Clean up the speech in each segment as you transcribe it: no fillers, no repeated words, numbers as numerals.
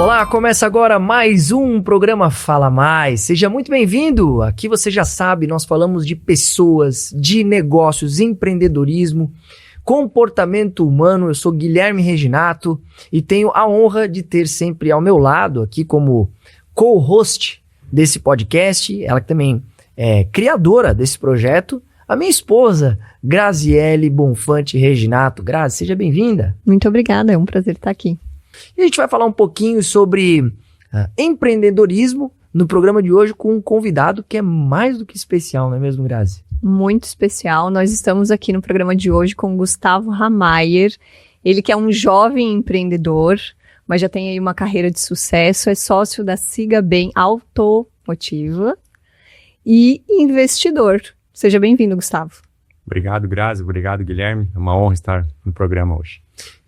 Olá, começa agora mais um programa Fala Mais. Seja muito bem-vindo. Aqui você já sabe, nós falamos de pessoas, de negócios, empreendedorismo, comportamento humano. Eu sou Guilherme Reginato e tenho a honra de ter sempre ao meu lado aqui como co-host desse podcast, ela que também é criadora desse projeto, a minha esposa, Graziele Bonfante Reginato. Grazi, seja bem-vinda. Muito obrigada, é um prazer estar aqui. E a gente vai falar um pouquinho sobre empreendedorismo no programa de hoje com um convidado que é mais do que especial, não é mesmo, Grazi? Muito especial. Nós estamos aqui no programa de hoje com Gustavo Ramayer. Ele que é um jovem empreendedor, mas já tem aí uma carreira de sucesso, é sócio da Siga Bem Automotiva e investidor. Seja bem-vindo, Gustavo. Obrigado, Grazi. Obrigado, Guilherme. É uma honra estar no programa hoje.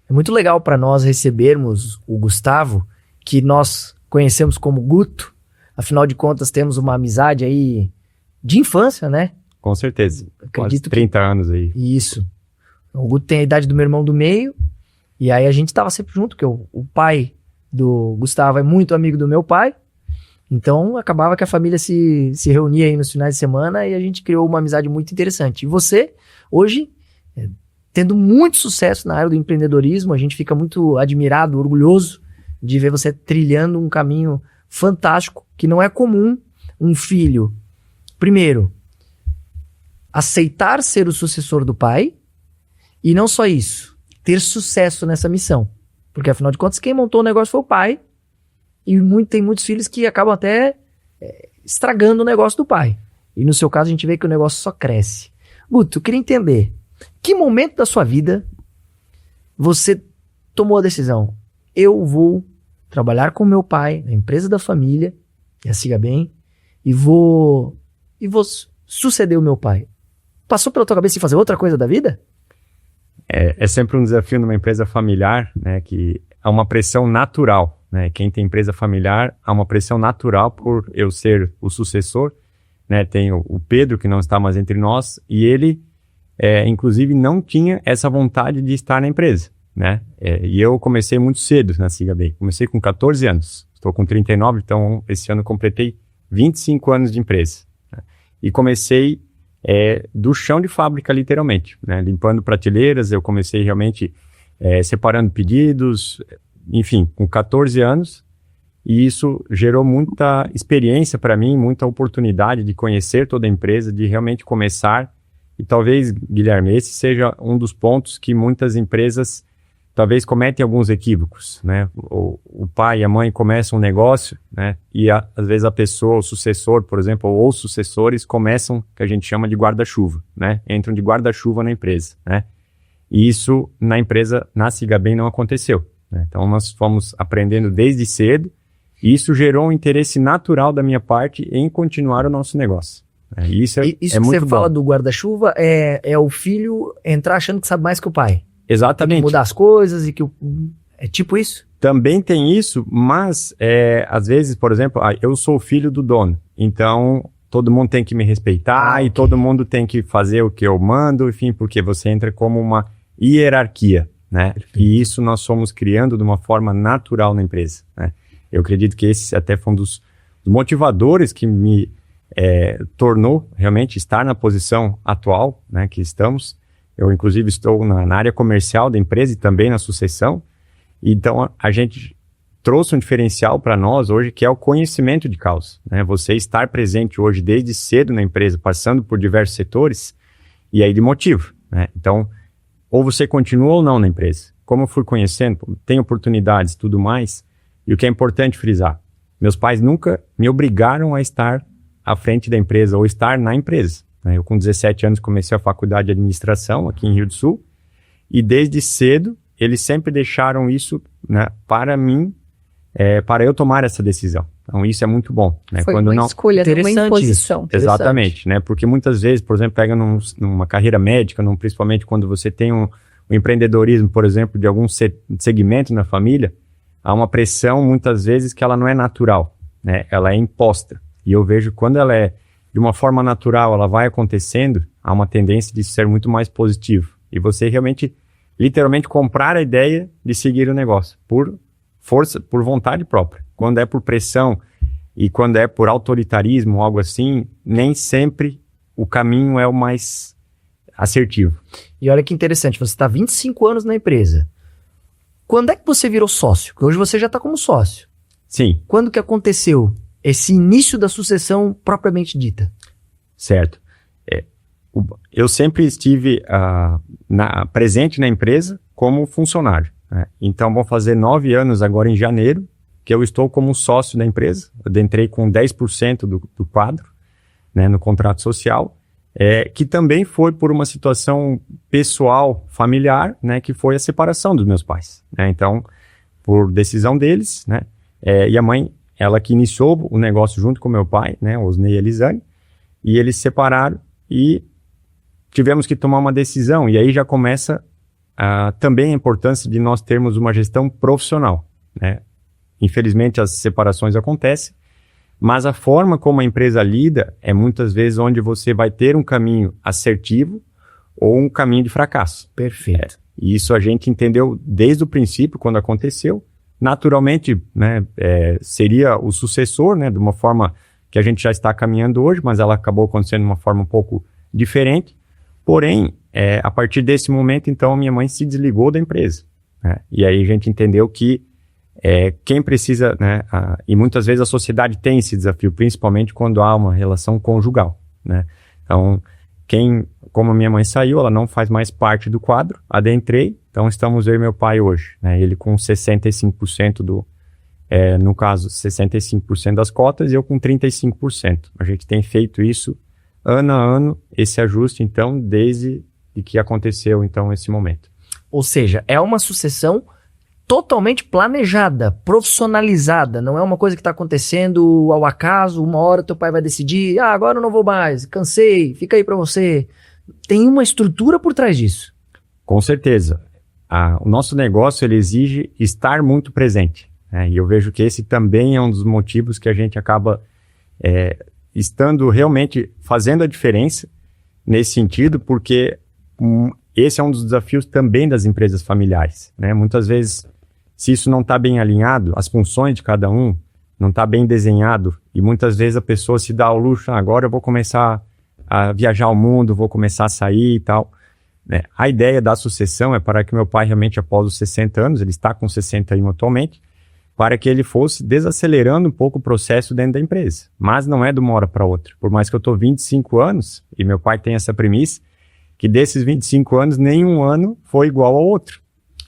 É muito legal para nós recebermos o Gustavo, que nós conhecemos como Guto. Afinal de contas, temos uma amizade aí de infância, né? Com certeza. Acredito quase 30 anos aí. Isso. O Guto tem a idade do meu irmão do meio, e aí a gente estava sempre junto, porque o pai do Gustavo é muito amigo do meu pai, então acabava que a família se reunia aí nos finais de semana e a gente criou uma amizade muito interessante. E você, hoje, tendo muito sucesso na área do empreendedorismo, a gente fica muito admirado, orgulhoso de ver você trilhando um caminho fantástico, que não é comum um filho, primeiro, aceitar ser o sucessor do pai, e não só isso, ter sucesso nessa missão. Porque, afinal de contas, quem montou o negócio foi o pai, e tem muitos filhos que acabam até estragando o negócio do pai. E no seu caso, a gente vê que o negócio só cresce. Guto, eu queria entender, que momento da sua vida você tomou a decisão? Eu vou trabalhar com meu pai, na empresa da família, que é a Siga Bem, e vou suceder o meu pai. Passou pela tua cabeça de fazer outra coisa da vida? É sempre um desafio numa empresa familiar, né, que há uma pressão natural, né? Quem tem empresa familiar, há uma pressão natural por eu ser o sucessor, né? Tem o Pedro, que não está mais entre nós, e ele, inclusive, não tinha essa vontade de estar na empresa, né? E eu comecei muito cedo na Siga Bem. Comecei com 14 anos. Estou com 39, então esse ano completei 25 anos de empresa, né? E comecei do chão de fábrica, literalmente, né? Limpando prateleiras. Eu comecei realmente separando pedidos, enfim, com 14 anos. E isso gerou muita experiência para mim, muita oportunidade de conhecer toda a empresa, de realmente começar. E talvez, Guilherme, esse seja um dos pontos que muitas empresas talvez cometem alguns equívocos, né? O pai e a mãe começam um negócio, né? E às vezes a pessoa, o sucessor, por exemplo, ou os sucessores começam, que a gente chama de guarda-chuva, né? Entram de guarda-chuva na empresa, né? E isso na empresa, na Siga Bem, não aconteceu, né? Então nós fomos aprendendo desde cedo, e isso gerou um interesse natural da minha parte em continuar o nosso negócio. Isso é que muito você bom. fala do guarda-chuva é o filho entrar achando que sabe mais que o pai. Exatamente. Tem que mudar as coisas e que é tipo isso? Também tem isso, mas às vezes, por exemplo, eu sou o filho do dono, então todo mundo tem que me respeitar e todo mundo tem que fazer o que eu mando, enfim, porque você entra como uma hierarquia, né? Perfeito. E isso nós fomos criando de uma forma natural na empresa, né? Eu acredito que esse até foi um dos motivadores que me tornou realmente estar na posição atual, né, que estamos. Eu, inclusive, estou na área comercial da empresa e também na sucessão. Então, a gente trouxe um diferencial para nós hoje, que é o conhecimento de causa, né? Você estar presente hoje desde cedo na empresa, passando por diversos setores, e aí de motivo, né? Então, ou você continua ou não na empresa. Como eu fui conhecendo, tem oportunidades e tudo mais, e o que é importante frisar, meus pais nunca me obrigaram a estar à frente da empresa ou estar na empresa. Eu, com 17 anos, comecei a faculdade de administração aqui em Rio do Sul, e desde cedo eles sempre deixaram isso, né, para mim, para eu tomar essa decisão. Então isso é muito bom, né? Foi quando uma escolha, uma imposição. Exatamente, né? Porque muitas vezes, por exemplo, pega numa carreira médica, principalmente quando você tem um empreendedorismo, por exemplo, de algum segmento na família, há uma pressão muitas vezes que ela não é natural, né? Ela é imposta. E eu vejo quando ela é de uma forma natural, ela vai acontecendo, há uma tendência de ser muito mais positivo. E você realmente, literalmente, comprar a ideia de seguir o negócio, por força, por vontade própria. Quando é por pressão e quando é por autoritarismo, algo assim, nem sempre o caminho é o mais assertivo. E olha que interessante, você está 25 anos na empresa. Quando é que você virou sócio? Porque hoje você já está como sócio. Sim. Quando que aconteceu esse início da sucessão propriamente dita? Certo. Eu sempre estive presente na empresa como funcionário, né? Então, vão fazer 9 anos agora em janeiro que eu estou como sócio da empresa. Eu entrei com 10% do quadro, né, no contrato social, que também foi por uma situação pessoal, familiar, né, que foi a separação dos meus pais, né? Então, por decisão deles, né, e a mãe, ela que iniciou o negócio junto com meu pai, né, Osnei e Elisane, e eles se separaram e tivemos que tomar uma decisão. E aí já começa também a importância de nós termos uma gestão profissional, né? Infelizmente as separações acontecem, mas a forma como a empresa lida é muitas vezes onde você vai ter um caminho assertivo ou um caminho de fracasso. Perfeito. E isso a gente entendeu desde o princípio, quando aconteceu. Naturalmente, né, seria o sucessor, né, de uma forma que a gente já está caminhando hoje, mas ela acabou acontecendo de uma forma um pouco diferente. Porém, a partir desse momento, então, minha mãe se desligou da empresa, né? E aí a gente entendeu que quem precisa, né, e muitas vezes a sociedade tem esse desafio, principalmente quando há uma relação conjugal, né? Então, como a minha mãe saiu, ela não faz mais parte do quadro, adentrei, então estamos eu e meu pai hoje, né? Ele com 65% no caso, 65% das cotas e eu com 35%. A gente tem feito isso ano a ano, esse ajuste, então, desde que aconteceu, então, esse momento. Ou seja, é uma sucessão totalmente planejada, profissionalizada, não é uma coisa que está acontecendo ao acaso, uma hora teu pai vai decidir, agora eu não vou mais, cansei, fica aí para você. Tem uma estrutura por trás disso. Com certeza. O nosso negócio, ele exige estar muito presente, né? E eu vejo que esse também é um dos motivos que a gente acaba estando realmente fazendo a diferença nesse sentido, porque esse é um dos desafios também das empresas familiares, né? Muitas vezes, se isso não está bem alinhado, as funções de cada um não está bem desenhado, e muitas vezes a pessoa se dá ao luxo, agora eu vou começar a viajar ao mundo, vou começar a sair e tal, né? A ideia da sucessão é para que meu pai realmente, após os 60 anos, ele está com 61 atualmente, para que ele fosse desacelerando um pouco o processo dentro da empresa. Mas não é de uma hora para outra. Por mais que eu estou 25 anos, e meu pai tem essa premissa, que desses 25 anos, nenhum ano foi igual ao outro.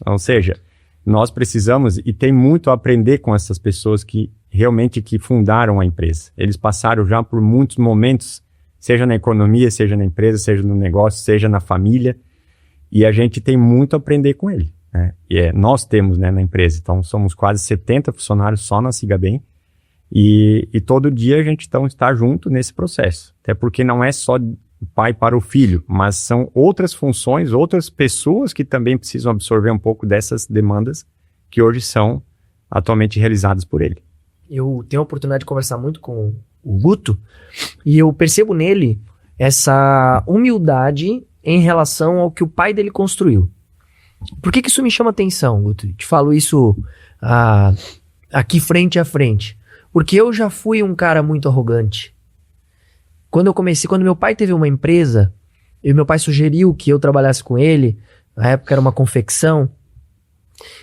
Ou seja, nós precisamos, e tem muito a aprender com essas pessoas que realmente que fundaram a empresa. Eles passaram já por muitos momentos, seja na economia, seja na empresa, seja no negócio, seja na família, e a gente tem muito a aprender com ele, né? E nós temos, né, na empresa, então somos quase 70 funcionários só na Siga Bem, e todo dia a gente então está junto nesse processo, até porque não é só pai para o filho, mas são outras funções, outras pessoas que também precisam absorver um pouco dessas demandas que hoje são atualmente realizadas por ele. Eu tenho a oportunidade de conversar muito com o Guto e eu percebo nele essa humildade em relação ao que o pai dele construiu. Por que isso me chama atenção, Guto? Te falo isso aqui frente a frente. Porque eu já fui um cara muito arrogante. Quando meu pai teve uma empresa, e meu pai sugeriu que eu trabalhasse com ele, na época era uma confecção,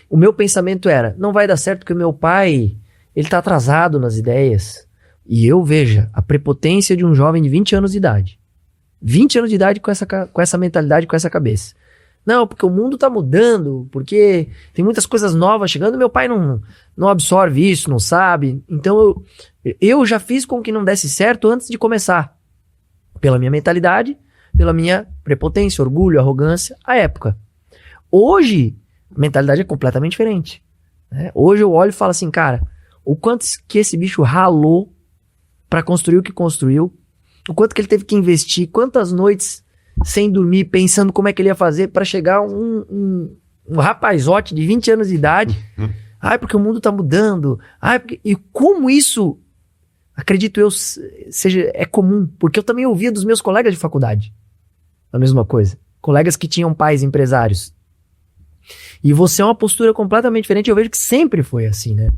o meu pensamento era, não vai dar certo porque o meu pai, ele tá atrasado nas ideias. E eu, veja, a prepotência de um jovem de 20 anos de idade. 20 anos de idade com essa mentalidade, com essa cabeça. Não, porque o mundo tá mudando, porque tem muitas coisas novas chegando, meu pai não absorve isso, não sabe. Então eu já fiz com que não desse certo antes de começar. Pela minha mentalidade, pela minha prepotência, orgulho, arrogância, à época. Hoje, a mentalidade é completamente diferente, né? Hoje eu olho e falo assim, cara, o quanto que esse bicho ralou para construir o que construiu, o quanto que ele teve que investir, quantas noites sem dormir, pensando como é que ele ia fazer para chegar um rapazote de 20 anos de idade. Ai, porque o mundo tá mudando. E como isso, acredito eu, é comum. Porque eu também ouvia dos meus colegas de faculdade a mesma coisa. Colegas que tinham pais empresários. E você é uma postura completamente diferente, eu vejo que sempre foi assim, né?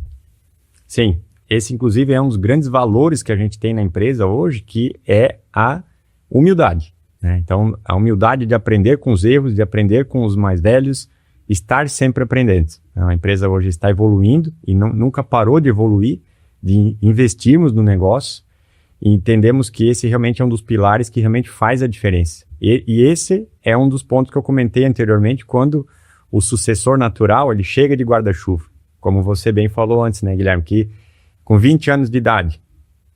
Sim, esse inclusive é um dos grandes valores que a gente tem na empresa hoje, que é a humildade, né? Então, a humildade de aprender com os erros, de aprender com os mais velhos, estar sempre aprendendo. A empresa hoje está evoluindo e nunca parou de evoluir, de investirmos no negócio e entendemos que esse realmente é um dos pilares que realmente faz a diferença. E esse é um dos pontos que eu comentei anteriormente, quando o sucessor natural, ele chega de guarda-chuva. Como você bem falou antes, né, Guilherme, que com 20 anos de idade,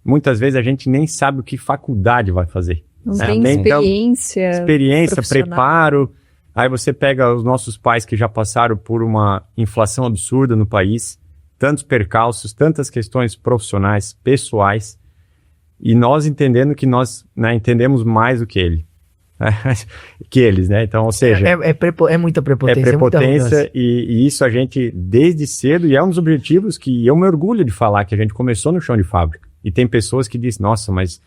muitas vezes a gente nem sabe o que faculdade vai fazer. Não tem experiência. Experiência, preparo. Aí você pega os nossos pais que já passaram por uma inflação absurda no país, tantos percalços, tantas questões profissionais, pessoais, e nós entendendo que nós, né, entendemos mais do que que eles, né? Então, ou seja... É muita prepotência. É prepotência e isso a gente, desde cedo, e é um dos objetivos que eu me orgulho de falar, que a gente começou no chão de fábrica. E tem pessoas que dizem, nossa, mas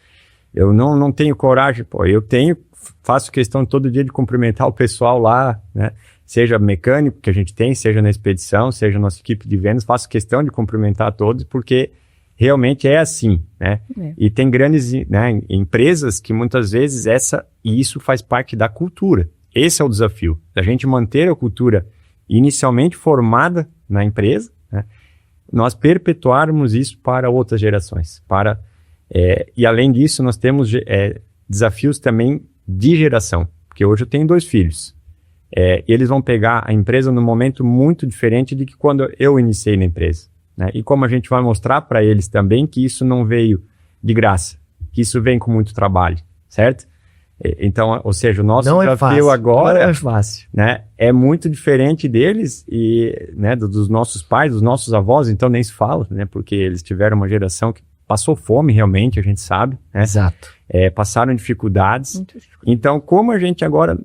eu não tenho coragem. Pô, eu tenho, faço questão todo dia de cumprimentar o pessoal lá, né? Seja mecânico que a gente tem, seja na expedição, seja nossa equipe de vendas, faço questão de cumprimentar todos, porque realmente é assim, né? E tem grandes, né, empresas que muitas vezes isso faz parte da cultura. Esse é o desafio, da gente manter a cultura inicialmente formada na empresa, né? Nós perpetuarmos isso para outras gerações. E além disso, nós temos desafios também de geração, porque hoje eu tenho 2 filhos. Eles vão pegar a empresa num momento muito diferente de que quando eu iniciei na empresa, né? E como a gente vai mostrar para eles também que isso não veio de graça, que isso vem com muito trabalho, certo? Então, ou seja, o nosso desafio agora não é fácil, né, é muito diferente deles e, né, dos nossos pais, dos nossos avós, então nem se fala, né, porque eles tiveram uma geração que passou fome realmente, a gente sabe, né? Exato. Passaram dificuldades. Então, como a gente agora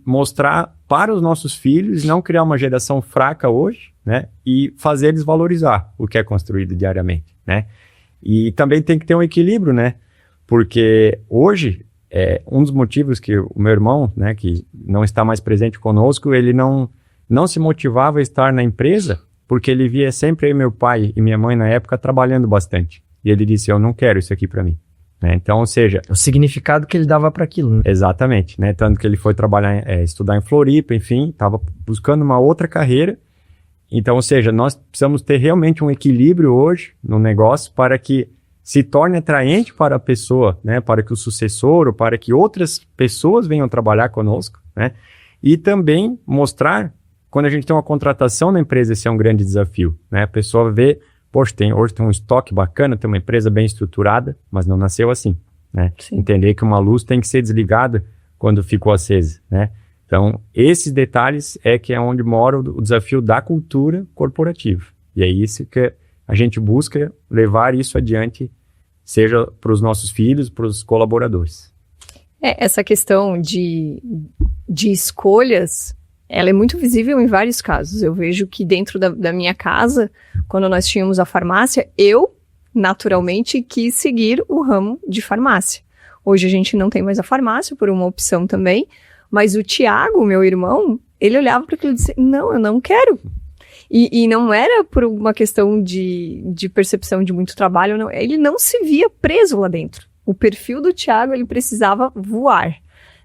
mostrar para os nossos filhos, não criar uma geração fraca hoje, né? E fazer eles valorizar o que é construído diariamente, né? E também tem que ter um equilíbrio, né? Porque hoje, um dos motivos que o meu irmão, né, que não está mais presente conosco, ele não se motivava a estar na empresa, porque ele via sempre meu pai e minha mãe na época trabalhando bastante. E ele disse, eu não quero isso aqui para mim. Né? Então, ou seja... O significado que ele dava para aquilo. Né? Exatamente. Né? Tanto que ele foi trabalhar, estudar em Floripa, enfim, estava buscando uma outra carreira. Então, ou seja, nós precisamos ter realmente um equilíbrio hoje no negócio para que se torne atraente para a pessoa, né? Para que o sucessor ou para que outras pessoas venham trabalhar conosco, né? E também mostrar, quando a gente tem uma contratação na empresa, esse é um grande desafio, né? A pessoa vê, poxa, hoje tem um estoque bacana, tem uma empresa bem estruturada, mas não nasceu assim, né? Sim. Entender que uma luz tem que ser desligada quando ficou acesa, né? Então, esses detalhes que é onde mora o desafio da cultura corporativa. E é isso que a gente busca levar isso adiante, seja para os nossos filhos, para os colaboradores. Essa questão de escolhas, ela é muito visível em vários casos. Eu vejo que dentro da minha casa, quando nós tínhamos a farmácia, eu, naturalmente, quis seguir o ramo de farmácia. Hoje a gente não tem mais a farmácia, por uma opção também, mas o Tiago, meu irmão, ele olhava para aquilo e disse, não, eu não quero. E não era por uma questão de percepção de muito trabalho, não, ele não se via preso lá dentro. O perfil do Tiago, ele precisava voar.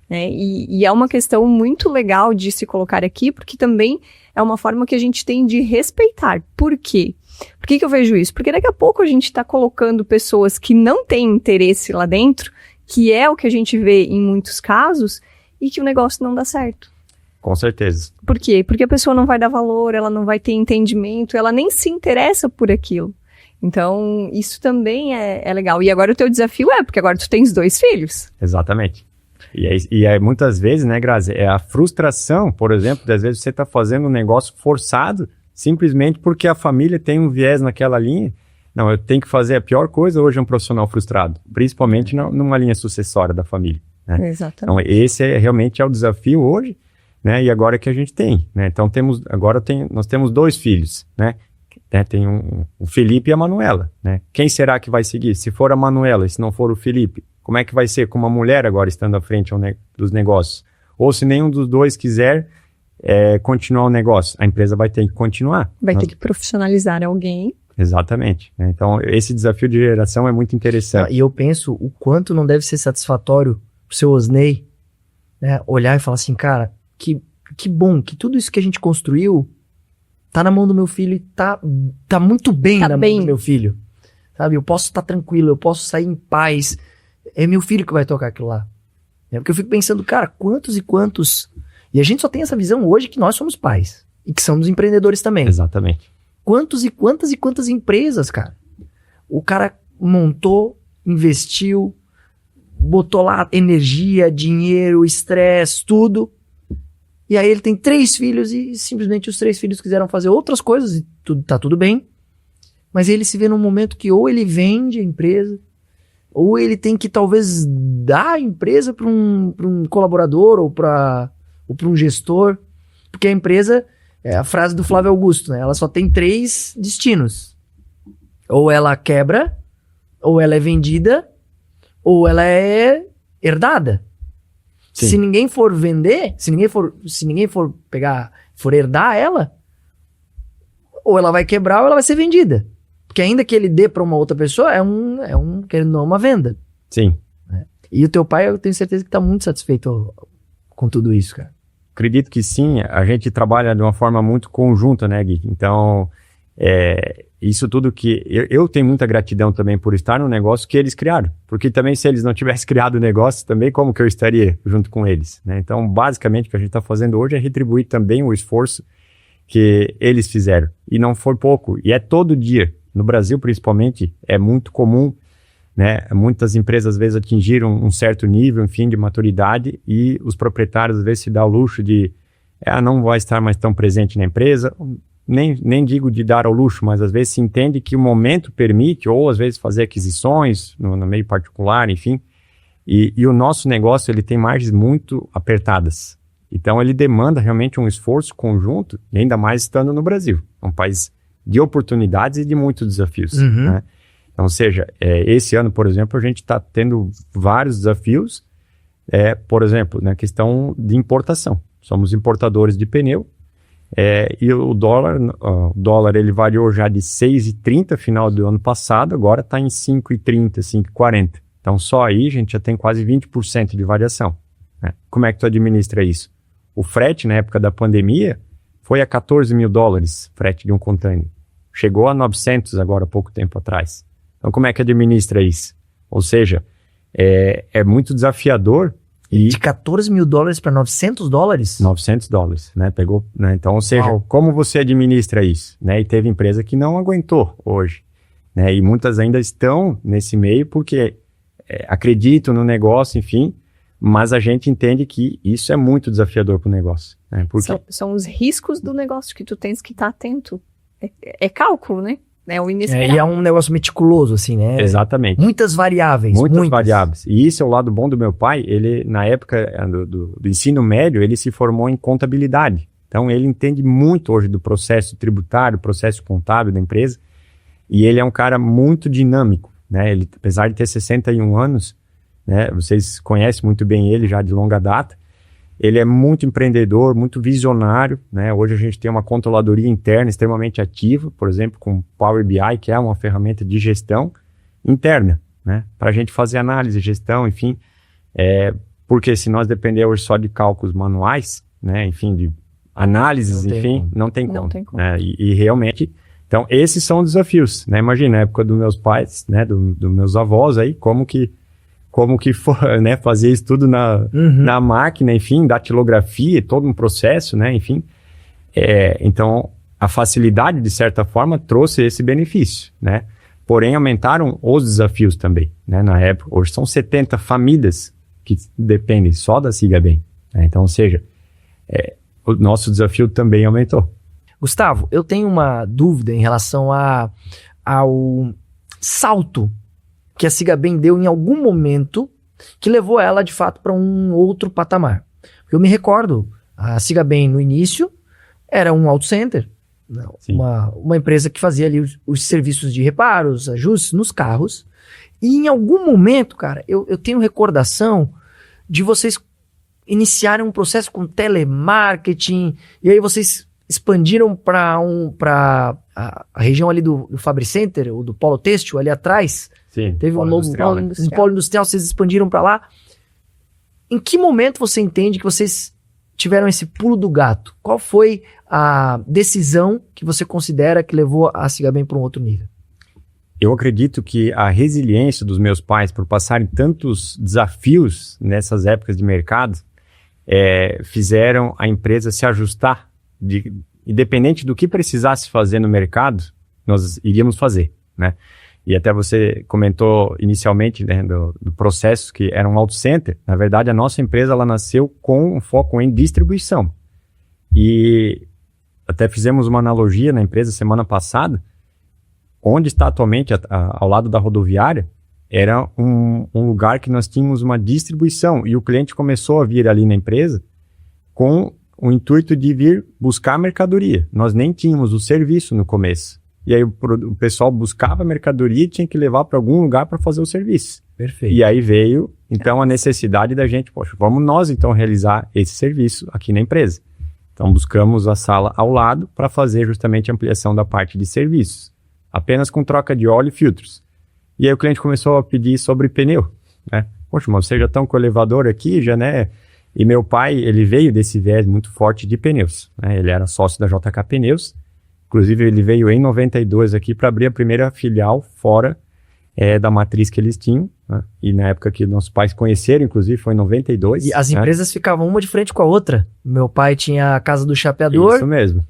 Né? E é uma questão muito legal de se colocar aqui, porque também é uma forma que a gente tem de respeitar. Por quê? Por que eu vejo isso? Porque daqui a pouco a gente está colocando pessoas que não têm interesse lá dentro, que é o que a gente vê em muitos casos, e que o negócio não dá certo. Com certeza. Por quê? Porque a pessoa não vai dar valor, ela não vai ter entendimento, ela nem se interessa por aquilo. Então, isso também é legal. E agora o teu desafio porque agora tu tens 2 filhos. Exatamente. E aí muitas vezes, né, Grazi, é a frustração, por exemplo, das vezes você está fazendo um negócio forçado, simplesmente porque a família tem um viés naquela linha. Não, eu tenho que fazer a pior coisa, hoje é um profissional frustrado, principalmente numa linha sucessória da família. Né? Exatamente. Então, esse realmente é o desafio hoje, né? E agora que a gente tem, né? Então, nós temos 2 filhos, né? Tem o Felipe e a Manuela, né? Quem será que vai seguir? Se for a Manuela e se não for o Felipe, como é que vai ser com uma mulher agora estando à frente dos negócios? Ou se nenhum dos 2 quiser, continuar o negócio? A empresa vai ter que continuar. Vai ter que profissionalizar alguém. Exatamente. Né? Então, esse desafio de geração é muito interessante. E eu penso o quanto não deve ser satisfatório pro seu Osney, né, olhar e falar assim, cara, que bom, que tudo isso que a gente construiu tá na mão do meu filho e tá muito bem na mão do meu filho. Sabe? Eu posso estar tranquilo, eu posso sair em paz. É meu filho que vai tocar aquilo lá. Porque eu fico pensando, cara, quantos e quantos... E a gente só tem essa visão hoje que nós somos pais. E que somos empreendedores também. Exatamente. Quantos e quantas empresas, cara? O cara montou, investiu, botou lá energia, dinheiro, estresse, tudo. E aí ele tem 3 filhos e simplesmente os 3 filhos quiseram fazer outras coisas e tá tudo bem. Mas ele se vê num momento que ou ele vende a empresa, ou ele tem que talvez dar a empresa para um colaborador ou para um gestor. Porque a empresa, é a frase do Flávio Augusto, né? Ela só tem 3 destinos. Ou ela quebra, ou ela é vendida, ou ela é herdada. Sim. Se ninguém for vender, se ninguém for pegar, for herdar ela, ou ela vai quebrar ou ela vai ser vendida. Porque ainda que ele dê para uma outra pessoa, querendo ou não, uma venda. Sim. E o teu pai, eu tenho certeza que tá muito satisfeito com tudo isso, cara. Acredito que sim, a gente trabalha de uma forma muito conjunta, né, Gui? Então, isso tudo que... Eu tenho muita gratidão também por estar no negócio que eles criaram. Porque também se eles não tivessem criado o negócio, também como que eu estaria junto com eles, né? Então, basicamente, o que a gente está fazendo hoje é retribuir também o esforço que eles fizeram. E não foi pouco, e é todo dia. No Brasil, principalmente, é muito comum, né? Muitas empresas, às vezes, atingiram um certo nível, enfim, de maturidade, e os proprietários, às vezes, se dão o luxo de não vai estar mais tão presente na empresa, nem digo de dar ao luxo, mas às vezes se entende que o momento permite, ou às vezes fazer aquisições no meio particular, enfim, e o nosso negócio, ele tem margens muito apertadas. Então, ele demanda realmente um esforço conjunto, e ainda mais estando no Brasil, um país de oportunidades e de muitos desafios, né? Então, ou seja, esse ano, por exemplo, a gente está tendo vários desafios, por exemplo, na questão de importação. Somos importadores de pneu, e o dólar ele variou já de 6,30 final do ano passado, agora está em 5,30, 5,40. Então, só aí a gente já tem quase 20% de variação, né? Como é que tu administra isso? O frete, na época da pandemia, foi a $14 mil, frete de um container. Chegou a 900 agora, há pouco tempo atrás. Então, como é que administra isso? Ou seja, é muito desafiador. E de $14 mil para $900? $900, né? Pegou, né? Então, ou seja, como você administra isso? Né? E teve empresa que não aguentou hoje, né? E muitas ainda estão nesse meio porque acreditam no negócio, enfim, mas a gente entende que isso é muito desafiador para o negócio, né? Porque... São os riscos do negócio que tu tens que estar atento. É cálculo, né? É o inesperado. E é um negócio meticuloso, assim, né? Exatamente. Muitas variáveis. Muitas variáveis. E isso é o lado bom do meu pai. Ele, na época do ensino médio, ele se formou em contabilidade. Então, ele entende muito hoje do processo tributário, processo contábil da empresa. E ele é um cara muito dinâmico, né? Ele, apesar de ter 61 anos, né? Vocês conhecem muito bem ele já de longa data. Ele é muito empreendedor, muito visionário, né? Hoje a gente tem uma controladoria interna extremamente ativa, por exemplo, com Power BI, que é uma ferramenta de gestão interna, né? Para a gente fazer análise, gestão, enfim. Porque se nós dependermos só de cálculos manuais, né? Enfim, de análises, não tem como. Né? E realmente, então, esses são os desafios, né? Imagina, na época dos meus pais, né? Dos meus avós aí, como que for, né, fazer isso tudo na máquina, enfim, datilografia, todo um processo, né, enfim. Então, a facilidade, de certa forma, trouxe esse benefício, né. Porém, aumentaram os desafios também, né, na época. Hoje são 70 famílias que dependem só da Siga Bem, né? Então, ou seja, o nosso desafio também aumentou. Gustavo, eu tenho uma dúvida em relação ao salto que a Siga Bem deu em algum momento que levou ela, de fato, para um outro patamar. Eu me recordo, a Siga Bem, no início, era um auto center, uma empresa que fazia ali os serviços de reparos, ajustes nos carros, e em algum momento, cara, eu tenho recordação de vocês iniciaram um processo com telemarketing, e aí vocês expandiram para a região ali do Fabri Center, ou do Polo Têxtil, ali atrás. Sim, Teve um novo polo industrial, vocês expandiram para lá. Em que momento você entende que vocês tiveram esse pulo do gato? Qual foi a decisão que você considera que levou a Sigabem para um outro nível? Eu acredito que a resiliência dos meus pais por passarem tantos desafios nessas épocas de mercado fizeram a empresa se ajustar. Independente do que precisasse fazer no mercado, nós iríamos fazer, né? E até você comentou inicialmente, né, do processo que era um auto center. Na verdade, a nossa empresa ela nasceu com um foco em distribuição. E até fizemos uma analogia na empresa semana passada, onde está atualmente, ao lado da rodoviária, era um lugar que nós tínhamos uma distribuição. E o cliente começou a vir ali na empresa com o intuito de vir buscar mercadoria. Nós nem tínhamos o serviço no começo. E aí o pessoal buscava mercadoria e tinha que levar para algum lugar para fazer o serviço. Perfeito. E aí veio, então, a necessidade da gente, poxa, vamos nós, então, realizar esse serviço aqui na empresa. Então, buscamos a sala ao lado para fazer justamente a ampliação da parte de serviços. Apenas com troca de óleo e filtros. E aí o cliente começou a pedir sobre pneu, né? Poxa, mas vocês já estão com o elevador aqui, já, né? E meu pai, ele veio desse viés muito forte de pneus, né? Ele era sócio da JK Pneus. Inclusive, ele veio em 92 aqui para abrir a primeira filial fora da matriz que eles tinham, né? E na época que nossos pais conheceram, inclusive, foi em 92. E as empresas ficavam uma de frente com a outra. Meu pai tinha a Casa do Chapeador. Isso mesmo.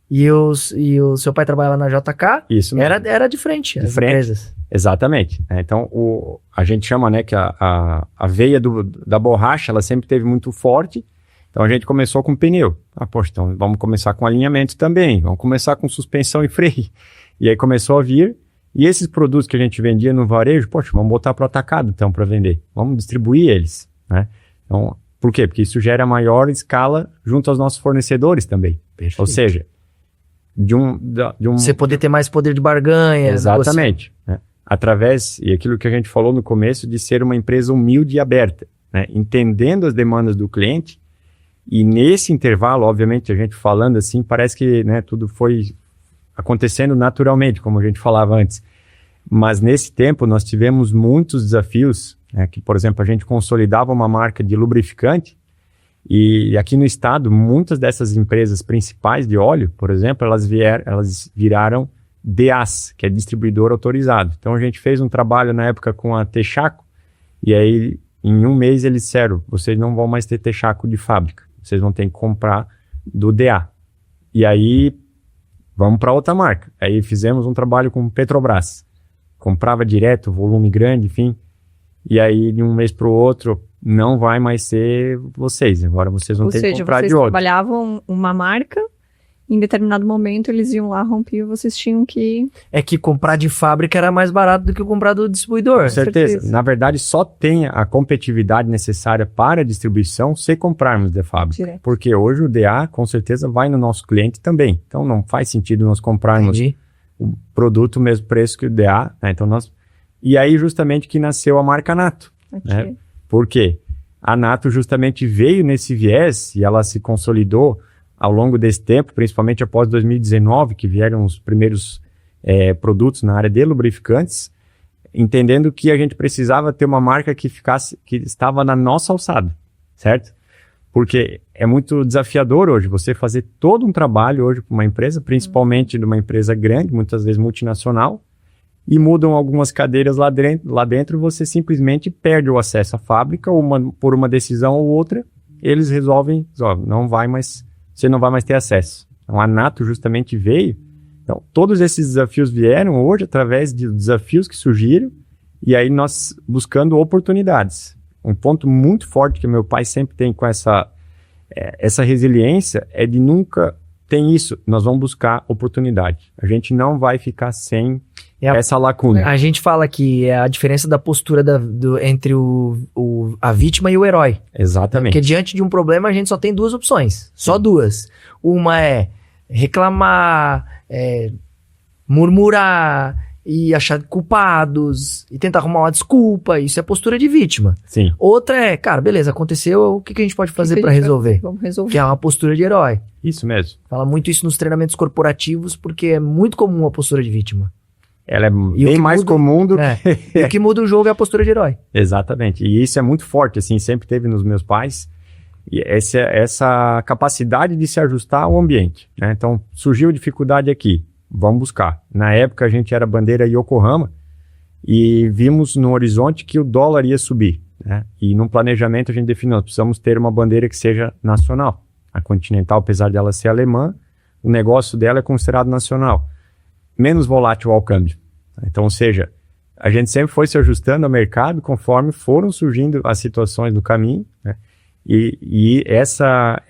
E o seu pai trabalhava na JK. Isso mesmo. Era de frente, de as frente. empresas. Exatamente. Então, a gente chama, né, que a veia da borracha, ela sempre teve muito forte. Então, a gente começou com pneu. Poxa, então vamos começar com alinhamento também. Vamos começar com suspensão e freio. E aí começou a vir. E esses produtos que a gente vendia no varejo, poxa, vamos botar para o atacado, então, para vender. Vamos distribuir eles, né? Então, por quê? Porque isso gera maior escala junto aos nossos fornecedores também. Perfeito. Ou seja, de um... Você poder ter mais poder de barganha. Exatamente. Né? Através, e aquilo que a gente falou no começo, de ser uma empresa humilde e aberta, né? Entendendo as demandas do cliente. E nesse intervalo, obviamente, a gente falando assim, parece que, né, tudo foi acontecendo naturalmente, como a gente falava antes. Mas nesse tempo nós tivemos muitos desafios, né, que, por exemplo, a gente consolidava uma marca de lubrificante e aqui no estado, muitas dessas empresas principais de óleo, por exemplo, elas viraram DAs, que é distribuidor autorizado. Então a gente fez um trabalho na época com a Texaco e aí em um mês eles disseram, vocês não vão mais ter Texaco de fábrica. Vocês vão ter que comprar do DA. E aí, vamos para outra marca. Aí fizemos um trabalho com Petrobras. Comprava direto, volume grande, enfim. E aí, de um mês para o outro, não vai mais ser vocês. Agora vocês vão ter que comprar de outro. Ou seja, vocês trabalhavam uma marca, em determinado momento eles iam lá, rompiam, vocês tinham que... É que comprar de fábrica era mais barato do que comprar do distribuidor. Com certeza. Na verdade, só tem a competitividade necessária para a distribuição se comprarmos de fábrica. Direto. Porque hoje o DA, com certeza, vai no nosso cliente também. Então, não faz sentido nós comprarmos o produto mesmo preço que o DA. Né? Então, E aí, justamente, que nasceu a marca Nato. Né? Por quê? A Nato justamente veio nesse viés e ela se consolidou ao longo desse tempo, principalmente após 2019, que vieram os primeiros produtos na área de lubrificantes, entendendo que a gente precisava ter uma marca que estava na nossa alçada, certo? Porque é muito desafiador hoje você fazer todo um trabalho hoje para uma empresa, principalmente de uma empresa grande, muitas vezes multinacional, e mudam algumas cadeiras lá dentro, você simplesmente perde o acesso à fábrica, por uma decisão ou outra, eles resolvem, você não vai mais ter acesso. Então, a Nato justamente veio. Então, todos esses desafios vieram hoje através de desafios que surgiram e aí nós buscando oportunidades. Um ponto muito forte que meu pai sempre tem com essa resiliência é de nunca tem isso. Nós vamos buscar oportunidade. A gente não vai ficar sem essa lacuna. A gente fala que é a diferença da postura entre a vítima e o herói. Exatamente. Porque diante de um problema a gente só tem duas opções. Só duas. Uma é reclamar, murmurar e achar culpados e tentar arrumar uma desculpa. Isso é postura de vítima. Sim. Outra é, cara, beleza, aconteceu, o que a gente pode fazer pra resolver? Vamos resolver. Que é uma postura de herói. Isso mesmo. Fala muito isso nos treinamentos corporativos, porque é muito comum a postura de vítima. Ela é E o bem que mais muda- comum do É. que... E o que muda o jogo é a postura de herói. Exatamente. E isso é muito forte, assim, sempre teve nos meus pais. E essa capacidade de se ajustar ao ambiente, né? Então, surgiu dificuldade aqui, vamos buscar. Na época, a gente era bandeira Yokohama e vimos no horizonte que o dólar ia subir, né? E no planejamento a gente definiu, nós precisamos ter uma bandeira que seja nacional. A Continental, apesar dela ser alemã, o negócio dela é considerado nacional. Menos volátil ao câmbio. Então, ou seja, a gente sempre foi se ajustando ao mercado conforme foram surgindo as situações no caminho, né? E essa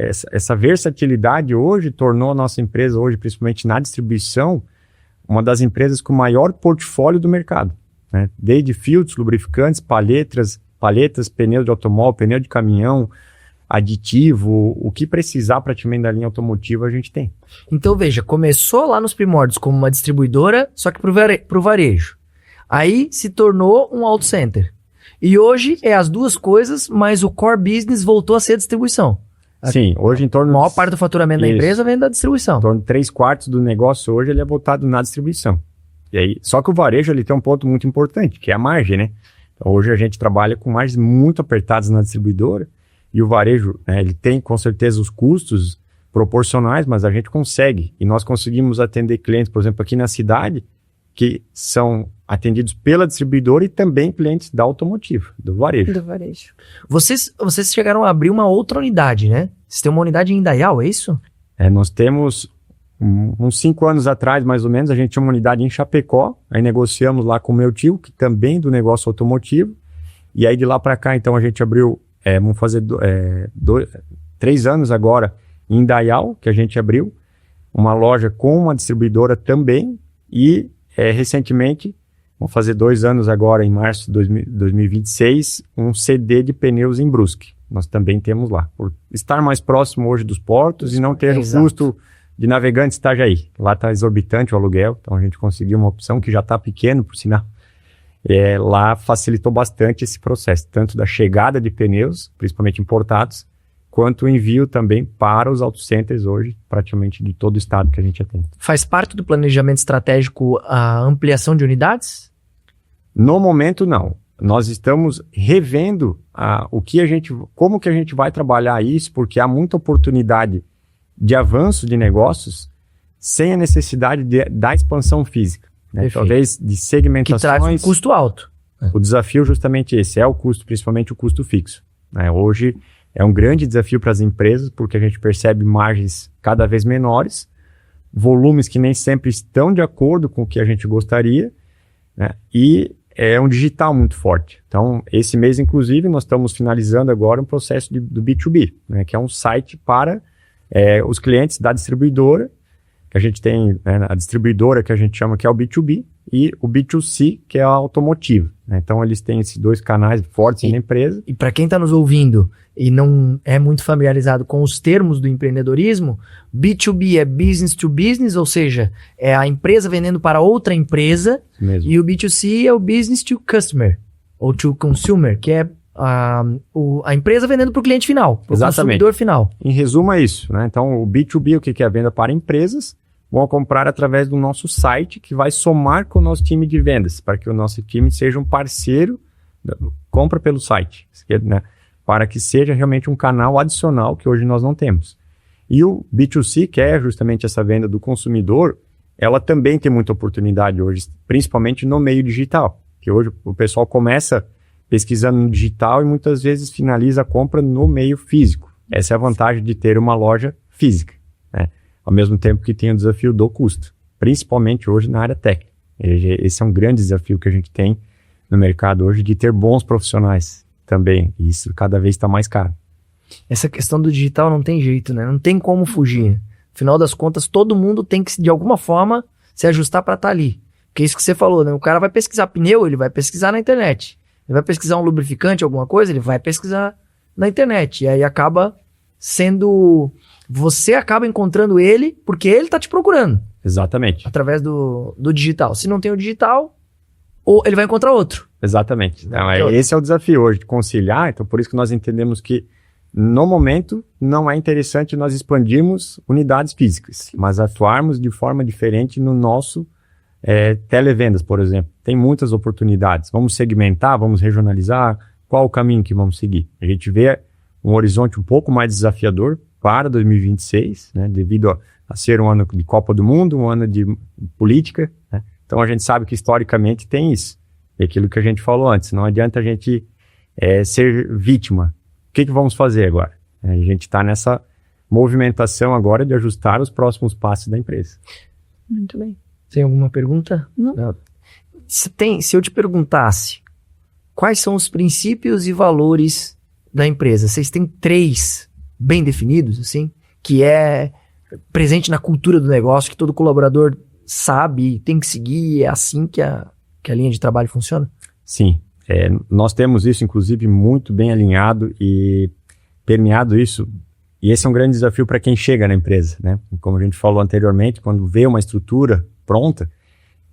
versatilidade hoje tornou a nossa empresa, hoje, principalmente na distribuição, uma das empresas com maior portfólio do mercado, né? Desde filtros, lubrificantes, palhetas, pneus de automóvel, pneu de caminhão, aditivo, o que precisar praticamente da linha automotiva a gente tem. Então, veja, começou lá nos primórdios como uma distribuidora, só que pro varejo. Aí se tornou um auto center. E hoje é as duas coisas, mas o core business voltou a ser a distribuição. Sim, hoje em A torno maior parte do faturamento da Isso. empresa vem da distribuição. Em torno de 3/4 do negócio hoje ele é voltado na distribuição. E aí, só que o varejo ele tem um ponto muito importante, que é a margem, né? Então, hoje a gente trabalha com margens muito apertadas na distribuidora e o varejo, né, ele tem com certeza os custos proporcionais, mas a gente consegue. E nós conseguimos atender clientes, por exemplo, aqui na cidade, que são atendidos pela distribuidora e também clientes da automotiva, do varejo. Do varejo. Vocês chegaram a abrir uma outra unidade, né? Vocês têm uma unidade em Indaial, é isso? Nós temos uns 5 anos atrás, mais ou menos, a gente tinha uma unidade em Chapecó, aí negociamos lá com o meu tio, que também do negócio automotivo, e aí de lá para cá, então, a gente abriu, vamos fazer 3 anos agora em Indaial, que a gente abriu, uma loja com uma distribuidora também, e recentemente, vamos fazer 2 anos agora, em março de 2026, um CD de pneus em Brusque. Nós também temos lá, por estar mais próximo hoje dos portos e não ter o Exato. custo de Navegantes Itajaí. Lá está exorbitante o aluguel, então a gente conseguiu uma opção que já está pequeno, por sinal. Lá facilitou bastante esse processo, tanto da chegada de pneus, principalmente importados, quanto o envio também para os auto centers hoje, praticamente de todo o estado que a gente atende. Faz parte do planejamento estratégico a ampliação de unidades? No momento, não. Nós estamos revendo como que a gente vai trabalhar isso, porque há muita oportunidade de avanço de negócios sem a necessidade da expansão física, né? Perfeito. Talvez de Que segmentações. traz um custo alto. O desafio justamente esse, é o custo, principalmente o custo fixo, né? Hoje é um grande desafio para as empresas, porque a gente percebe margens cada vez menores, volumes que nem sempre estão de acordo com o que a gente gostaria, né? E é um digital muito forte. Então, esse mês, inclusive, nós estamos finalizando agora um processo do B2B, né? Que é um site para os clientes da distribuidora, que a gente tem, né, a distribuidora que a gente chama que é o B2B, e o B2C, que é a automotiva, né? Então, eles têm esses 2 canais fortes na empresa. E para quem está nos ouvindo e não é muito familiarizado com os termos do empreendedorismo, B2B é business to business, ou seja, é a empresa vendendo para outra empresa, Mesmo. e o B2C é o business to customer, ou to consumer, que é a empresa vendendo para o cliente final, para o Exatamente. consumidor final. Em resumo, é isso, né? Então, o B2B, o que é a venda para empresas, vão comprar através do nosso site, que vai somar com o nosso time de vendas, para que o nosso time seja um parceiro, compra pelo site, né? Para que seja realmente um canal adicional que hoje nós não temos. E o B2C, que é justamente essa venda do consumidor, ela também tem muita oportunidade hoje, principalmente no meio digital, que hoje o pessoal começa pesquisando no digital e muitas vezes finaliza a compra no meio físico. Essa é a vantagem de ter uma loja física, né? Ao mesmo tempo que tem o desafio do custo, principalmente hoje na área técnica. Esse é um grande desafio que a gente tem no mercado hoje, de ter bons profissionais também. E isso cada vez está mais caro. Essa questão do digital não tem jeito, né? Não tem como fugir. Afinal das contas, todo mundo tem que, de alguma forma, se ajustar para estar ali. Porque é isso que você falou, né? O cara vai pesquisar pneu, ele vai pesquisar na internet. Ele vai pesquisar um lubrificante, alguma coisa, ele vai pesquisar na internet. E aí acaba sendo... Você acaba encontrando ele porque ele tá te procurando. Exatamente. Através do digital. Se não tem o digital, ou ele vai encontrar outro. Exatamente. Então, esse é o desafio hoje, de conciliar. Então, por isso que nós entendemos que, no momento, não é interessante nós expandirmos unidades físicas, mas atuarmos de forma diferente no nosso televendas, por exemplo. Tem muitas oportunidades. Vamos segmentar, vamos regionalizar. Qual o caminho que vamos seguir? A gente vê um horizonte um pouco mais desafiador para 2026, né, devido a ser um ano de Copa do Mundo, um ano de política, né? Então a gente sabe que historicamente tem isso. É aquilo que a gente falou antes. Não adianta a gente ser vítima. O que vamos fazer agora? A gente está nessa movimentação agora de ajustar os próximos passos da empresa. Muito bem. Tem alguma pergunta? Não. Se eu te perguntasse quais são os princípios e valores da empresa, vocês têm 3 bem definidos, assim, que é presente na cultura do negócio, que todo colaborador sabe, tem que seguir, é assim que a linha de trabalho funciona? Sim, nós temos isso, inclusive, muito bem alinhado e permeado isso, e esse é um grande desafio para quem chega na empresa, né? Como a gente falou anteriormente, quando vê uma estrutura pronta,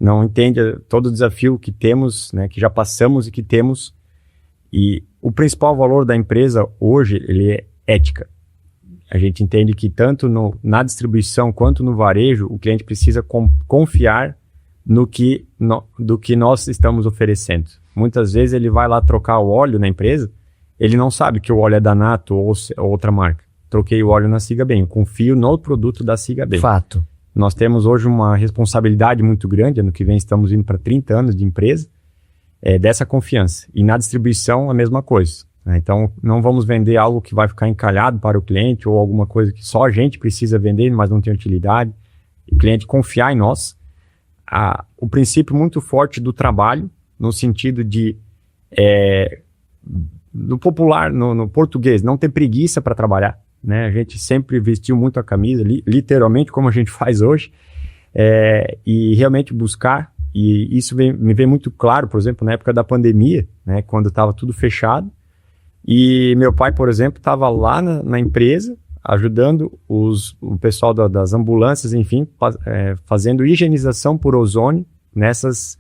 não entende todo o desafio que temos, né, que já passamos e que temos, e o principal valor da empresa hoje, ele é ética. A gente entende que tanto na distribuição quanto no varejo, o cliente precisa confiar do que nós estamos oferecendo. Muitas vezes ele vai lá trocar o óleo na empresa, ele não sabe que o óleo é da Nato ou outra marca. Troquei o óleo na Siga Bem, eu confio no produto da Siga Bem. Fato. Nós temos hoje uma responsabilidade muito grande, ano que vem estamos indo para 30 anos de empresa, dessa confiança. E na distribuição, a mesma coisa. Então, não vamos vender algo que vai ficar encalhado para o cliente ou alguma coisa que só a gente precisa vender, mas não tem utilidade. O cliente confiar em nós. O princípio muito forte do trabalho, no sentido de, do popular, no português, não ter preguiça para trabalhar, né? A gente sempre vestiu muito a camisa, literalmente, como a gente faz hoje, e realmente buscar, e isso me vem muito claro, por exemplo, na época da pandemia, né, quando estava tudo fechado, e meu pai, por exemplo, estava lá na empresa, ajudando o pessoal das ambulâncias, enfim, fazendo higienização por ozônio nessas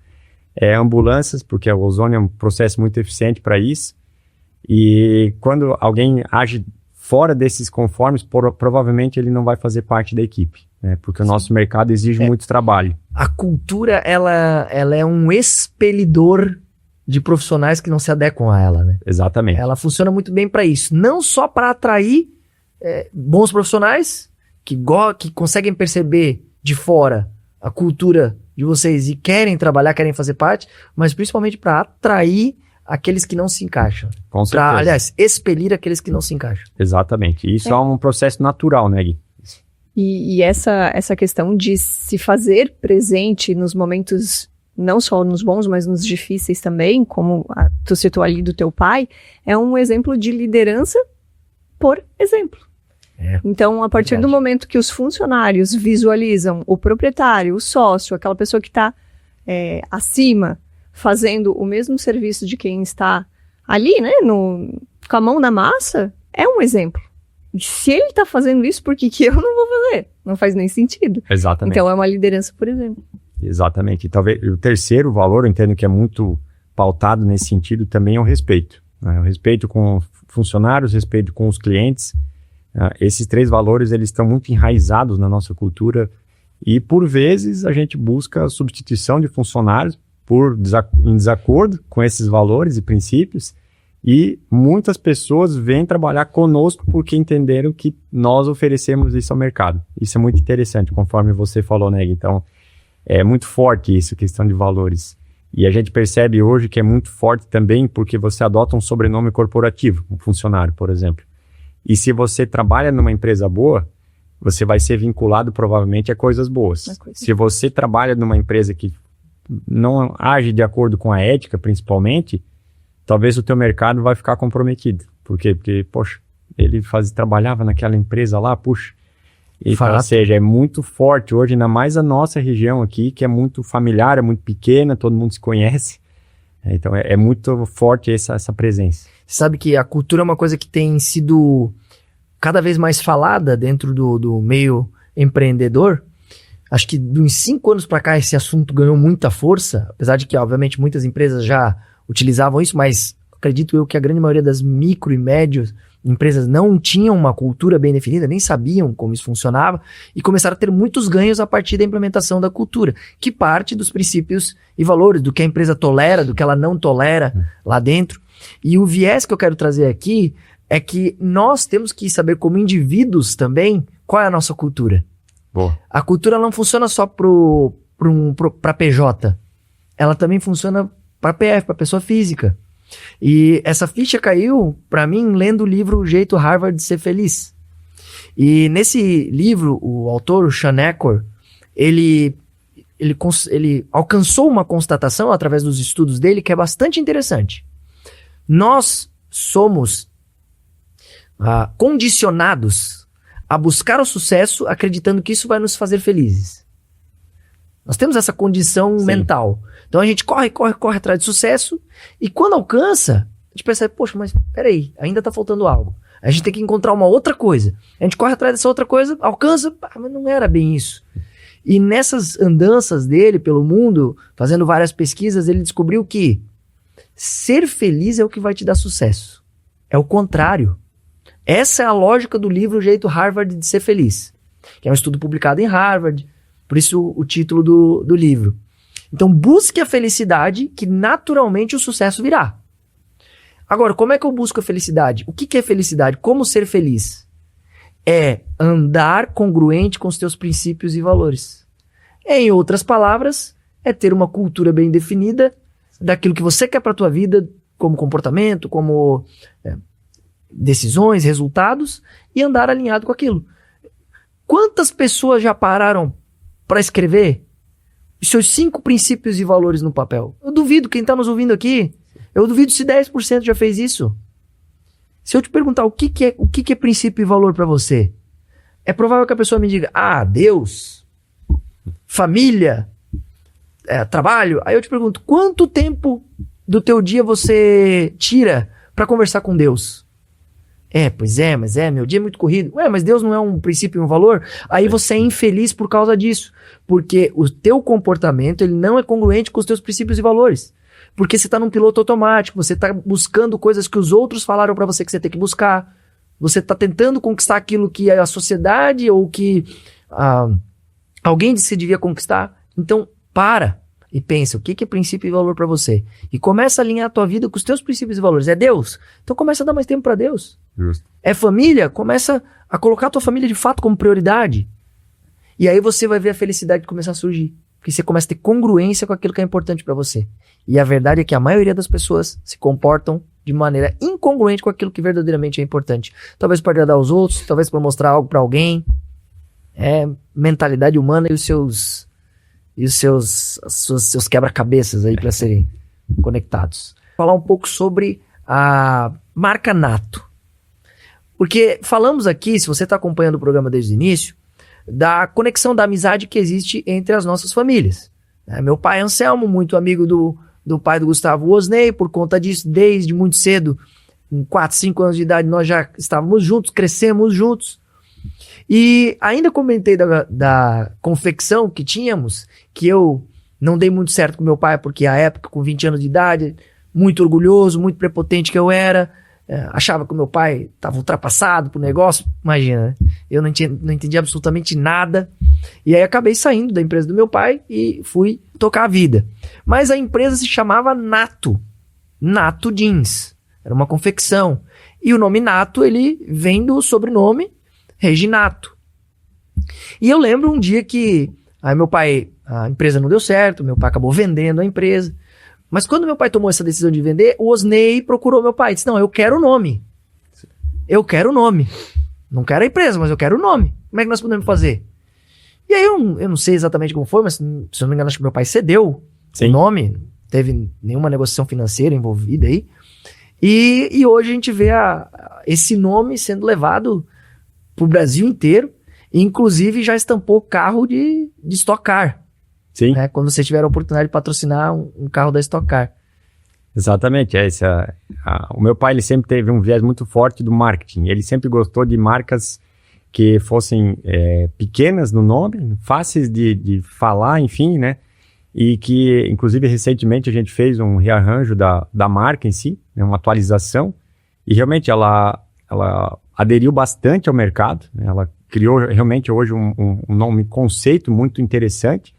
ambulâncias, porque o ozônio é um processo muito eficiente para isso. E quando alguém age fora desses conformes, provavelmente ele não vai fazer parte da equipe, né? Porque o nosso mercado exige muito trabalho. A cultura, ela é um expelidor de profissionais que não se adequam a ela, né? Exatamente. Ela funciona muito bem para isso. Não só para atrair bons profissionais que conseguem perceber de fora a cultura de vocês e querem trabalhar, querem fazer parte, mas principalmente para atrair aqueles que não se encaixam. Com certeza. Aliás, expelir aqueles que não se encaixam. Exatamente. Isso é um processo natural, né, Gui? E essa questão de se fazer presente nos momentos, não só nos bons, mas nos difíceis também, como tu citou ali do teu pai, é um exemplo de liderança por exemplo. Então, a partir do momento que os funcionários visualizam o proprietário, o sócio, aquela pessoa que está acima, fazendo o mesmo serviço de quem está ali, né, com a mão na massa, é um exemplo. Se ele está fazendo isso, por que eu não vou fazer? Não faz nem sentido. Exatamente. Então, é uma liderança, por exemplo. Exatamente. E talvez o terceiro valor, eu entendo que é muito pautado nesse sentido, também é o respeito. Né? O respeito com os funcionários, o respeito com os clientes. Esses 3 valores, eles estão muito enraizados na nossa cultura e, por vezes, a gente busca a substituição de funcionários em desacordo com esses valores e princípios, e muitas pessoas vêm trabalhar conosco porque entenderam que nós oferecemos isso ao mercado. Isso é muito interessante, conforme você falou, né? Então, é muito forte isso, questão de valores. E a gente percebe hoje que é muito forte também porque você adota um sobrenome corporativo, um funcionário, por exemplo. E se você trabalha numa empresa boa, você vai ser vinculado provavelmente a coisas boas. Se você trabalha numa empresa que não age de acordo com a ética, principalmente, talvez o teu mercado vai ficar comprometido. Por quê? Porque, poxa, ele trabalhava naquela empresa lá, puxa. Então, ou seja, é muito forte hoje, ainda mais a nossa região aqui, que é muito familiar, é muito pequena, todo mundo se conhece. Então, é muito forte essa presença. Você sabe que a cultura é uma coisa que tem sido cada vez mais falada dentro do meio empreendedor. Acho que de uns 5 anos para cá esse assunto ganhou muita força, apesar de que, obviamente, muitas empresas já utilizavam isso, mas acredito eu que a grande maioria das micro e médias empresas não tinham uma cultura bem definida, nem sabiam como isso funcionava, e começaram a ter muitos ganhos a partir da implementação da cultura, que parte dos princípios e valores, do que a empresa tolera, do que ela não tolera lá dentro. E o viés que eu quero trazer aqui é que nós temos que saber como indivíduos também qual é a nossa cultura. Boa. A cultura não funciona só para PJ, ela também funciona para PF, para pessoa física. E essa ficha caiu para mim lendo o livro O Jeito Harvard de Ser Feliz. E nesse livro, o autor, o Sean Eckhor, ele alcançou uma constatação através dos estudos dele que é bastante interessante. Nós somos condicionados a buscar o sucesso acreditando que isso vai nos fazer felizes. Nós temos essa condição mental. Então a gente corre atrás de sucesso e quando alcança, a gente percebe, poxa, mas peraí, ainda tá faltando algo. A gente tem que encontrar uma outra coisa. A gente corre atrás dessa outra coisa, alcança, mas não era bem isso. E nessas andanças dele pelo mundo, fazendo várias pesquisas, ele descobriu que ser feliz é o que vai te dar sucesso. É o contrário. Essa é a lógica do livro O Jeito Harvard de Ser Feliz, que é um estudo publicado em Harvard, por isso o título do livro. Então busque a felicidade que naturalmente o sucesso virá. Agora, como é que eu busco a felicidade? O que é felicidade? Como ser feliz? É andar congruente com os teus princípios e valores. Em outras palavras, é ter uma cultura bem definida daquilo que você quer para a tua vida, como comportamento, como decisões, resultados, e andar alinhado com aquilo. Quantas pessoas já pararam para escrever os seus 5 princípios e valores no papel? Eu duvido, quem está nos ouvindo aqui, eu duvido se 10% já fez isso. Se eu te perguntar o que é princípio e valor para você, é provável que a pessoa me diga, Deus, família, trabalho. Aí eu te pergunto, quanto tempo do teu dia você tira para conversar com Deus? Meu dia é muito corrido. Mas Deus não é um princípio e um valor? Aí você é infeliz por causa disso. Porque o teu comportamento ele não é congruente com os teus princípios e valores. Porque você está num piloto automático, você está buscando coisas que os outros falaram para você que você tem que buscar. Você está tentando conquistar aquilo que a sociedade ou que alguém disse que devia conquistar. Então, para e pensa, o que é princípio e valor para você? E começa a alinhar a tua vida com os teus princípios e valores. É Deus? Então começa a dar mais tempo para Deus. Justo. É família? Começa a colocar a tua família de fato como prioridade. E aí você vai ver a felicidade começar a surgir. Porque você começa a ter congruência com aquilo que é importante para você. E a verdade é que a maioria das pessoas se comportam de maneira incongruente com aquilo que verdadeiramente é importante. Talvez para agradar os outros, talvez para mostrar algo para alguém. É mentalidade humana e os seus quebra-cabeças aí para serem conectados. Falar um pouco sobre a marca Nato. Porque falamos aqui, se você está acompanhando o programa desde o início, da conexão da amizade que existe entre as nossas famílias. Meu pai Anselmo, muito amigo do pai do Gustavo Osney, por conta disso, desde muito cedo, com 4, 5 anos de idade, nós já estávamos juntos, crescemos juntos. E ainda comentei da confecção que tínhamos, que eu não dei muito certo com meu pai, porque à época, com 20 anos de idade, muito orgulhoso, muito prepotente que eu era, achava que o meu pai estava ultrapassado pro negócio, imagina, né? Eu não entendi absolutamente nada, e aí acabei saindo da empresa do meu pai e fui tocar a vida. Mas a empresa se chamava Nato Jeans, era uma confecção, e o nome Nato, ele vem do sobrenome Reginato. E eu lembro um dia que meu pai, a empresa não deu certo, meu pai acabou vendendo a empresa. Mas quando meu pai tomou essa decisão de vender, o Osney procurou meu pai e disse, não, eu quero o nome. Eu quero o nome. Não quero a empresa, mas eu quero o nome. Como é que nós podemos fazer? E aí eu não sei exatamente como foi, mas se eu não me engano, acho que meu pai cedeu o nome. Não teve nenhuma negociação financeira envolvida aí. E hoje a gente vê esse nome sendo levado pro Brasil inteiro, e inclusive já estampou carro de Stock Car. Sim. Né? Quando você tiver a oportunidade de patrocinar um carro da Stock Car. Exatamente. O meu pai ele sempre teve um viés muito forte do marketing. Ele sempre gostou de marcas que fossem pequenas no nome, fáceis de falar, enfim, né? E que, inclusive, recentemente a gente fez um rearranjo da marca em si, né? Uma atualização, e realmente ela aderiu bastante ao mercado, né? Ela criou realmente hoje um nome, conceito muito interessante.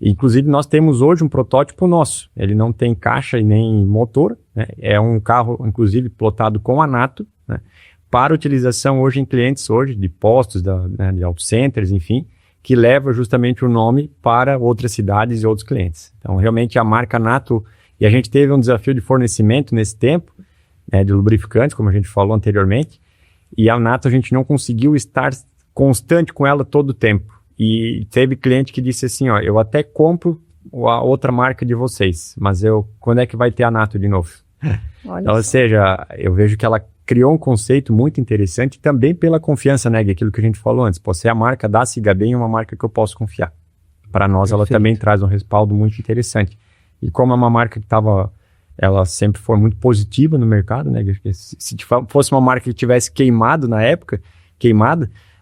Inclusive, nós temos hoje um protótipo nosso. Ele não tem caixa e nem motor, né? É um carro, inclusive, plotado com a Nato, né? Para utilização hoje em clientes hoje de postos, né, de auto centers, enfim, que leva justamente o nome para outras cidades e outros clientes. Então, realmente, a marca Nato, e a gente teve um desafio de fornecimento nesse tempo, né, de lubrificantes, como a gente falou anteriormente, e a Nato a gente não conseguiu estar constante com ela todo o tempo. E teve cliente que disse assim, ó, eu até compro a outra marca de vocês, mas quando é que vai ter a Nato de novo? Então, ou seja, eu vejo que ela criou um conceito muito interessante também pela confiança, né, aquilo que a gente falou antes. Você é a marca da Siga Bem, é uma marca que eu posso confiar. Para nós, ela também traz um respaldo muito interessante. E como é uma marca que ela sempre foi muito positiva no mercado, né, se fosse uma marca que tivesse queimado na época,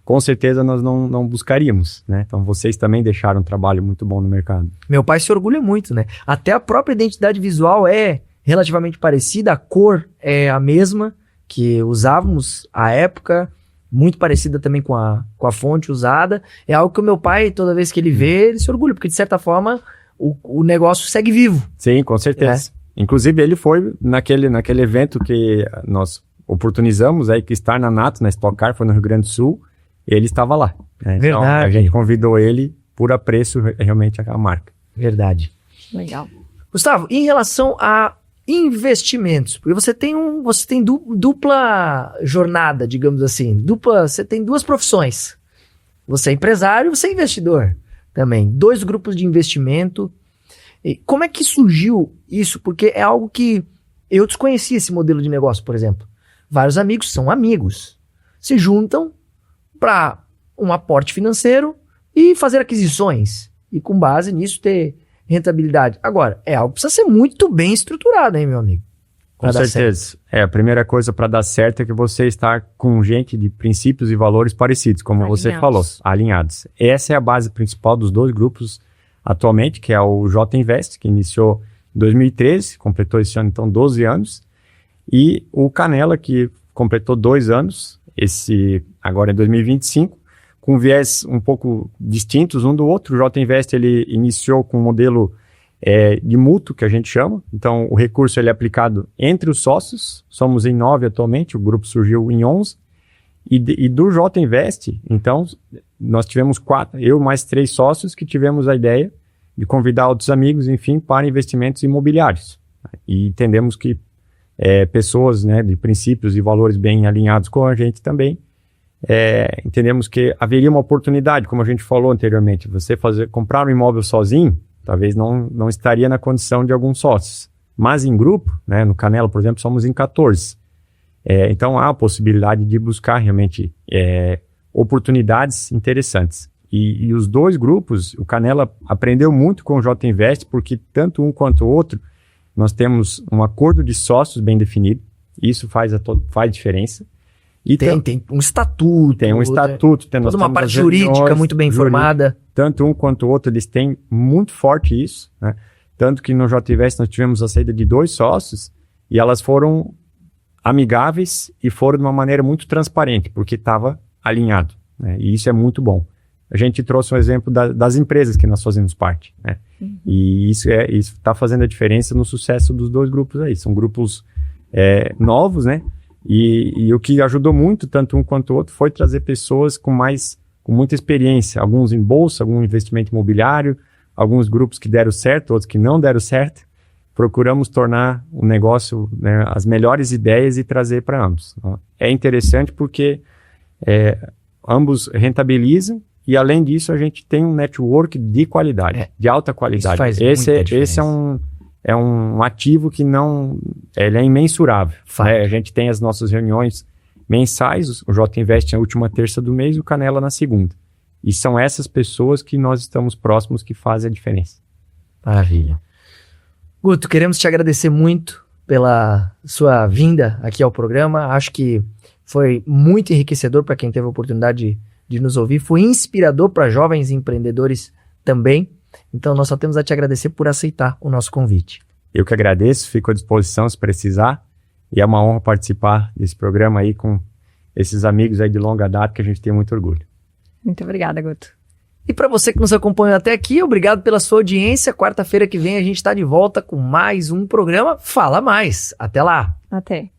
com certeza nós não buscaríamos, né? Então vocês também deixaram um trabalho muito bom no mercado. Meu pai se orgulha muito, né? Até a própria identidade visual é relativamente parecida, a cor é a mesma que usávamos à época, muito parecida também com a fonte usada. É algo que o meu pai, toda vez que ele vê, ele se orgulha, porque de certa forma o negócio segue vivo. Sim, com certeza. Inclusive ele foi naquele evento que nós oportunizamos aí, que estar na Nato, na Stock Car, foi no Rio Grande do Sul. Ele estava lá. Né? Verdade. Então, a gente convidou ele por apreço realmente à marca. Verdade. Legal. Gustavo, em relação a investimentos, porque você tem dupla jornada, digamos assim. Você tem duas profissões. Você é empresário e você é investidor também. 2 grupos de investimento. E como é que surgiu isso? Porque é algo que eu desconhecia, esse modelo de negócio, por exemplo. Vários amigos são amigos. Se juntam para um aporte financeiro e fazer aquisições. E com base nisso ter rentabilidade. Agora, é algo que precisa ser muito bem estruturado, hein, meu amigo? Com certeza. A primeira coisa para dar certo é que você está com gente de princípios e valores parecidos, como você falou, alinhados. Essa é a base principal dos 2 grupos atualmente, que é o J Invest, que iniciou em 2013, completou esse ano, então, 12 anos, e o Canela, que completou 2 anos, agora em 2025, com viés um pouco distintos um do outro. O J Invest ele iniciou com um modelo de mútuo, que a gente chama. Então, o recurso ele é aplicado entre os sócios. Somos em 9 atualmente, o grupo surgiu em 11. E do J Invest, então, nós tivemos 4, eu mais 3 sócios que tivemos a ideia de convidar outros amigos, enfim, para investimentos imobiliários. E entendemos que pessoas, né, de princípios e valores bem alinhados com a gente também, entendemos que haveria uma oportunidade, como a gente falou anteriormente, você comprar um imóvel sozinho, talvez não estaria na condição de alguns sócios, mas em grupo, né, no Canela, por exemplo, somos em 14. Então há a possibilidade de buscar realmente oportunidades interessantes. E os 2 grupos, o Canela aprendeu muito com o J Invest, porque tanto um quanto o outro, nós temos um acordo de sócios bem definido, isso faz diferença. E tem um estatuto. Tem um estatuto. Toda uma parte jurídica muito bem formada. Tanto um quanto o outro, eles têm muito forte isso, né? Tanto que no JVS nós tivemos a saída de 2 sócios e elas foram amigáveis e foram de uma maneira muito transparente, porque estava alinhado, né? E isso é muito bom. A gente trouxe um exemplo das empresas que nós fazemos parte, né? E isso está fazendo a diferença no sucesso dos 2 grupos aí. São grupos novos, né? E o que ajudou muito, tanto um quanto o outro, foi trazer pessoas com muita experiência. Alguns em bolsa, algum investimento imobiliário, alguns grupos que deram certo, outros que não deram certo. Procuramos tornar o negócio, né, as melhores ideias e trazer para ambos. É interessante porque ambos rentabilizam. E, além disso, a gente tem um network de qualidade, de alta qualidade. Esse é um ativo que ele é imensurável. Né? A gente tem as nossas reuniões mensais, o J Invest na última terça do mês e o Canela na segunda. E são essas pessoas que nós estamos próximos que fazem a diferença. Maravilha. Guto, queremos te agradecer muito pela sua vinda aqui ao programa. Acho que Foi muito enriquecedor para quem teve a oportunidade de nos ouvir. Foi inspirador para jovens empreendedores também. Então, nós só temos a te agradecer por aceitar o nosso convite. Eu que agradeço, fico à disposição se precisar. E é uma honra participar desse programa aí com esses amigos aí de longa data que a gente tem muito orgulho. Muito obrigada, Guto. E para você que nos acompanhou até aqui, obrigado pela sua audiência. Quarta-feira que vem a gente está de volta com mais um programa Fala Mais. Até lá! Até.